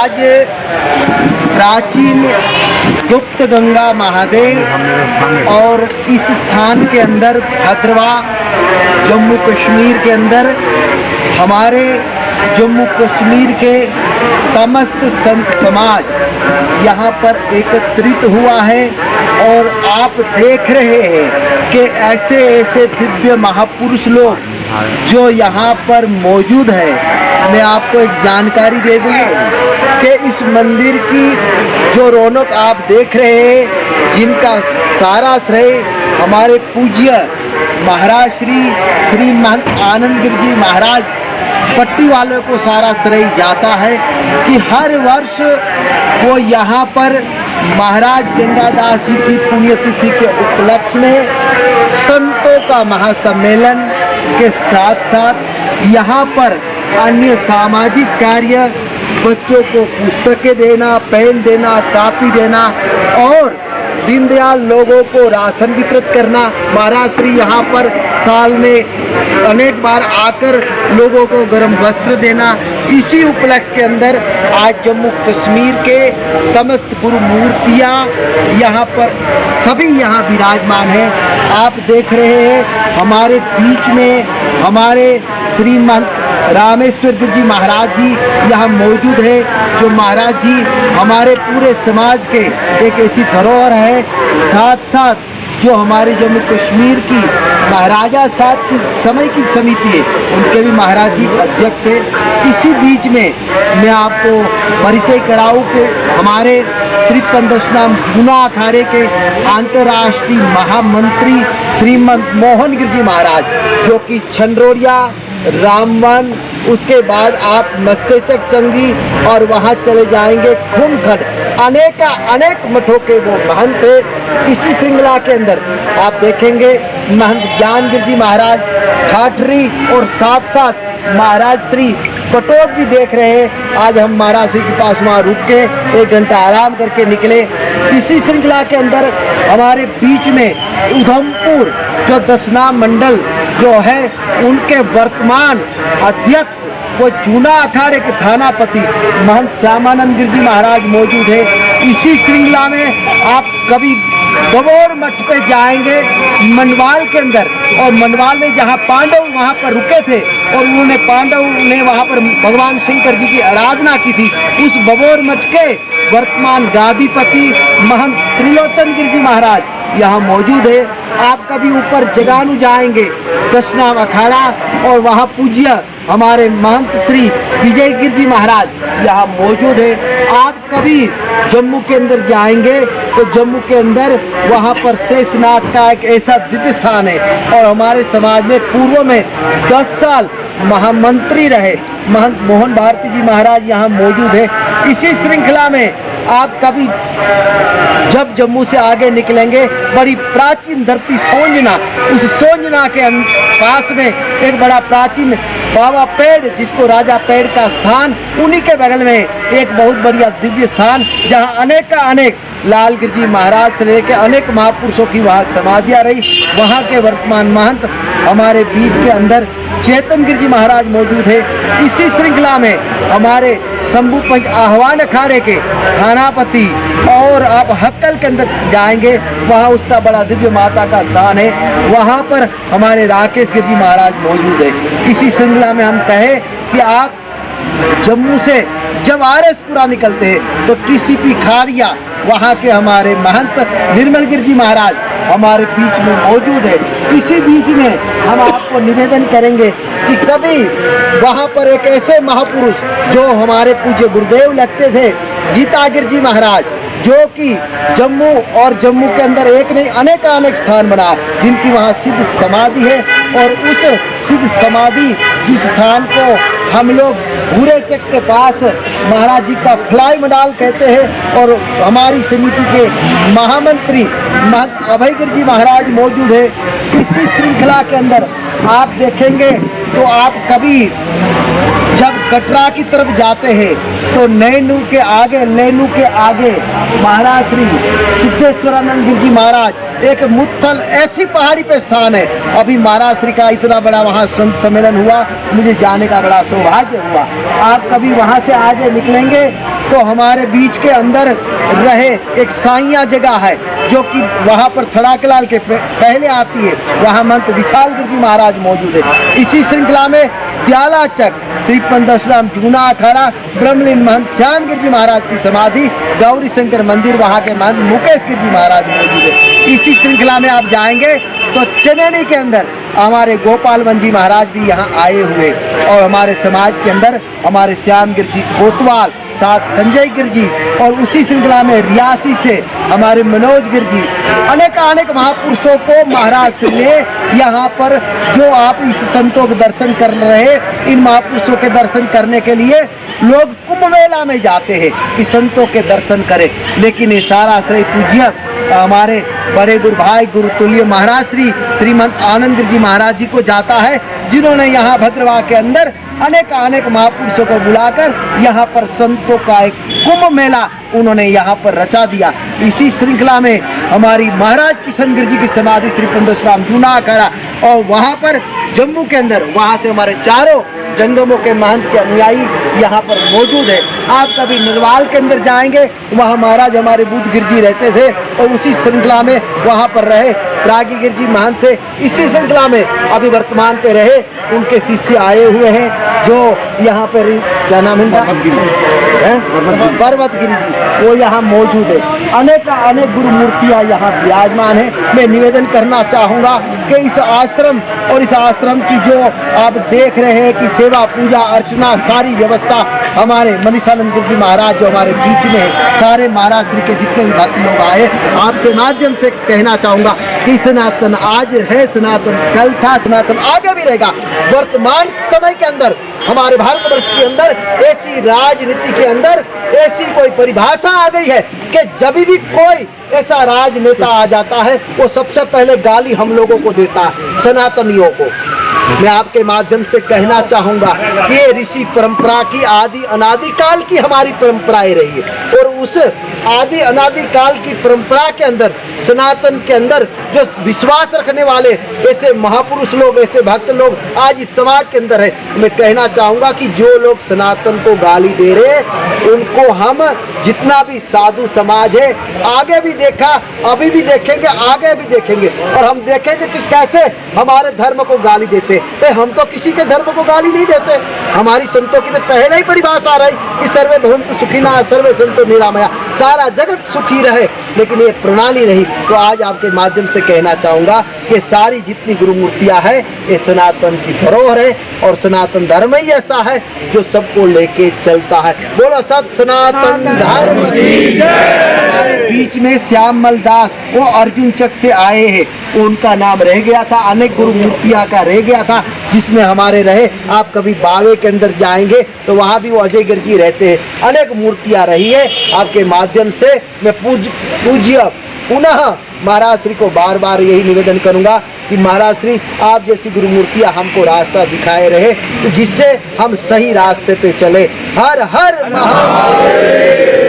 आज प्राचीन गुप्त गंगा महादेव और इस स्थान के अंदर भद्रवा जम्मू कश्मीर के अंदर हमारे जम्मू कश्मीर के समस्त संत समाज यहाँ पर एकत्रित हुआ है और आप देख रहे हैं कि ऐसे ऐसे दिव्य महापुरुष लोग जो यहाँ पर मौजूद है। मैं आपको एक जानकारी दे दूँ कि इस मंदिर की जो रौनक आप देख रहे हैं, जिनका सारा श्रेय हमारे पूज्य महाराज श्री महंत आनंद गिर जी महाराज पट्टी वालों को सारा श्रेय जाता है कि हर वर्ष वो यहाँ पर महाराज गंगादास जी की पुण्यतिथि के उपलक्ष्य में संतों का महासम्मेलन के साथ साथ यहाँ पर अन्य सामाजिक कार्य, बच्चों को पुस्तकें देना, पेन देना, कापी देना और दीनदयाल लोगों को राशन वितरित करना। महाराज श्री यहाँ पर साल में अनेक बार आकर लोगों को गर्म वस्त्र देना। इसी उपलक्ष्य के अंदर आज जम्मू कश्मीर के समस्त गुरु मूर्तियाँ यहाँ पर सभी यहाँ विराजमान हैं। आप देख रहे हैं हमारे बीच में हमारे श्रीमंत रामेश्वर गिर जी महाराज जी यहाँ मौजूद है, जो महाराज जी हमारे पूरे समाज के एक ऐसी धरोहर है। साथ साथ जो हमारे जम्मू कश्मीर की महाराजा साहब की समय की समिति है, उनके भी महाराज जी अध्यक्ष है। इसी बीच में मैं आपको परिचय कराऊं कि हमारे श्री पंदशनाम गुना अखाड़े के अंतर्राष्ट्रीय महामंत्री श्रीमंत मोहन गिर जी महाराज, जो कि छनरोड़िया, रामवन, उसके बाद आप मस्तेचक चंगी और वहाँ चले जाएंगे खुमखट, अनेक मठों के वो महंत है। इसी श्रृंखला के अंदर आप देखेंगे महंत ज्ञान गिर जी महाराज ठाठरी और साथ साथ महाराज श्री पटोद भी देख रहे हैं। आज हम महाराज श्री के पास वहाँ रुक के 1 घंटा आराम करके निकले। इसी श्रृंखला के अंदर हमारे बीच में उधमपुर जो दसना मंडल जो है उनके वर्तमान अध्यक्ष वो जूना अखाड़े के थानापति महंत श्यामानंद गिर जी महाराज मौजूद है। इसी श्रृंखला में आप कभी बबोर मठ पे जाएंगे मनवाल के अंदर, और मनवाल में जहाँ पांडव वहाँ पर रुके थे और उन्होंने पांडव ने वहाँ पर भगवान शंकर जी की आराधना की थी, उस बबोर मठ के वर्तमान गादीपति महंत त्रिलोचन गिर जी महाराज यहाँ मौजूद है। आप कभी ऊपर जगानू जाएंगे दशनाम अखाड़ा और वहाँ पूज्य हमारे महंत श्री विजय गिर जी महाराज यहाँ मौजूद है। आप कभी जम्मू के अंदर जाएंगे तो जम्मू के अंदर वहाँ पर शेषनाग का एक ऐसा दिव्य स्थान है, और हमारे समाज में पूर्व में 10 साल महामंत्री रहे महंत मोहन भारती जी महाराज यहाँ मौजूद है। इसी श्रृंखला में आप कभी जब जम्मू से आगे निकलेंगे बड़ी प्राचीन धरती सोंजना, उस सोंजना के पास में एक बड़ा प्राचीन बाबा पेड़ जिसको राजा पेड़ का स्थान, उन्हीं के बगल में एक बहुत बढ़िया दिव्य स्थान जहाँ अनेक लाल गिर जी महाराज से लेकर अनेक महापुरुषों की वहाँ समाधियाँ रही। वहाँ के वर्तमान महंत हमारे बीच के अंदर चेतन गिर जी महाराज मौजूद है। इसी श्रृंखला में हमारे शंभू पंच आह्वान अखाड़े के थानापति और आप हक्कल के अंदर जाएंगे, वहाँ उसका बड़ा दिव्य माता का स्थान है। वहाँ पर हमारे राकेश गिर जी महाराज मौजूद है। इसी श्रृंखला में हम कहें कि आप जम्मू से जब आरएसपुरा निकलते हैं तो टीसीपी खाड़िया वहाँ के हमारे महंत निर्मल गिर जी महाराज हमारे बीच में मौजूद है। इसी बीच में हम आपको निवेदन करेंगे कि कभी वहाँ पर एक ऐसे महापुरुष जो हमारे पूज्य गुरुदेव लगते थे, गीता गिर जी महाराज, जो कि जम्मू और जम्मू के अंदर एक नहीं अनेक स्थान बना, जिनकी वहाँ सिद्ध समाधि है। और उस सिद्ध समाधि जिस स्थान को हम लोग भूरे चक के पास महाराज जी का फ्लाई मडाल कहते हैं, और हमारी समिति के महामंत्री महंत अभय गिर जी महाराज मौजूद है। इसी श्रृंखला के अंदर आप देखेंगे तो आप कभी जब कटरा की तरफ जाते हैं तो लेनू के आगे महाराज श्री सिद्धेश्वरानंद गिर जी महाराज एक मुत्थल ऐसी पहाड़ी पे स्थान है। अभी महाराज श्री का इतना बड़ा वहाँ संत सम्मेलन हुआ, मुझे जाने का बड़ा सौभाग्य हुआ। आप कभी वहाँ से आगे निकलेंगे तो हमारे बीच के अंदर रहे एक साइया जगह है जो कि वहाँ पर थड़ाकलाल के पहले आती है, वहाँ महंत विशाल गिर जी महाराज मौजूद है। इसी श्रृंखला में दयाला चक श्री पंदशराम जूना अखाड़ा ब्रह्मलीन महंत श्याम गिर जी महाराज की समाधि, गौरी शंकर मंदिर वहाँ के महंत मुकेश गिर जी महाराज मौजूद है। इसी श्रृंखला में आप जाएंगे तो चनैनी के अंदर हमारे गोपालवन जी महाराज भी यहाँ आए हुए, और हमारे समाज के अंदर हमारे श्याम गिर जी कोतवाल, साथ संजय गिर जी, और उसी श्रृंखला में रियासी से हमारे मनोज गिर जी, अनेक महापुरुषों को महाराज ने यहाँ पर, जो आप इस संतों के दर्शन कर रहे, इन महापुरुषों के दर्शन करने के लिए लोग कुंभ मेला में जाते हैं कि संतों के दर्शन करें, लेकिन ये सारा श्रेय पूज्य हमारे बड़े गुरु भाई गुरु तुल्य महाराज श्रीमंत आनंद गिर जी महाराज जी को जाता है, जिन्होंने यहाँ भद्रवाह के अंदर अनेक महापुरुषों को बुलाकर यहाँ पर संतों का एक कुंभ मेला उन्होंने यहाँ पर रचा दिया। इसी श्रृंखला में हमारी महाराज किशन गिर जी की समाधि श्री पंदशराम जूना अखाड़ा, और वहाँ पर जम्मू के अंदर वहाँ से हमारे चारों जंगमों के महंत के अनुयायी यहाँ पर मौजूद है। आप कभी निर्वाल के अंदर जाएंगे, वहाँ महाराज हमारे बुद्ध गिर जी रहते थे, और उसी श्रृंखला में वहाँ पर रहे प्रागी गिर जी महंत थे। इसी श्रृंखला में अभी वर्तमान पे रहे उनके शिष्य आए हुए हैं, जो यहाँ पर क्या नाम है पर्वत गिरी जी, वो यहाँ मौजूद है। अनेक गुरु मूर्तियाँ यहाँ विराजमान है। मैं निवेदन करना चाहूँगा कि इस आश्रम और इस आश्रम की जो आप देख रहे हैं कि सेवा पूजा अर्चना सारी व्यवस्था हमारे मनीषानंद गिर जी महाराज जो हमारे बीच में है, सारे महाराज श्री के जितने भी भक्त लोग आए, आपके माध्यम से कहना चाहूँगा कि सनातन आज है, सनातन कल था, सनातन आगे भी रहेगा। वर्तमान समय के अंदर हमारे भारतवर्ष के अंदर ऐसी राजनीति के अंदर ऐसी कोई परिभाषा आ गई है कि जब भी कोई ऐसा राजनेता आ जाता है वो सबसे पहले गाली हम लोगों को देता है, सनातनियों को। मैं आपके माध्यम से कहना चाहूँगा कि ये ऋषि परंपरा की आदि अनादि काल की हमारी परंपराएं रही है, और उस आदि अनादि काल की परंपरा के अंदर सनातन के अंदर जो विश्वास रखने वाले ऐसे महापुरुष लोग, ऐसे भक्त लोग आज इस समाज के अंदर है। मैं कहना चाहूँगा कि जो लोग सनातन को गाली दे रहे उनको हम जितना भी साधु समाज है, आगे भी देखा, अभी भी देखेंगे, आगे भी देखेंगे, और हम देखेंगे कि कैसे हमारे धर्म को गाली देते। हम तो किसी के धर्म को गाली नहीं देते। हमारी संतों की तो पहले ही परिभाषा रही कि सर्वे भवन्तु सुखिनः सर्वे सन्तु निरामया, सारा जगत सुखी रहे, लेकिन ये प्रणाली रही। तो आज आपके माध्यम से कहना चाहूँगा कि सारी जितनी गुरु मूर्तियाँ हैं ये सनातन की धरोहर है, और सनातन धर्म ही ऐसा है जो सबको लेके चलता है। बोलो सत सनातन धर्म की जय। हमारे बीच में श्याम मलदास वो अर्जुन चक से आए हैं, उनका नाम रह गया था, अनेक गुरु मूर्तियाँ का रह गया था, जिसमें हमारे रहे। आप कभी बावे के अंदर जाएंगे तो वहाँ भी वो अजय गिर जी रहते हैं, अनेक मूर्तियाँ रही है। आपके माध्यम से मैं पूज्य पुनः महाराज श्री को बार बार यही निवेदन करूंगा कि महाराज श्री आप जैसी गुरु मूर्तियाँ हमको रास्ता दिखाए रहे, तो जिससे हम सही रास्ते पे चले। हर हर महादेव।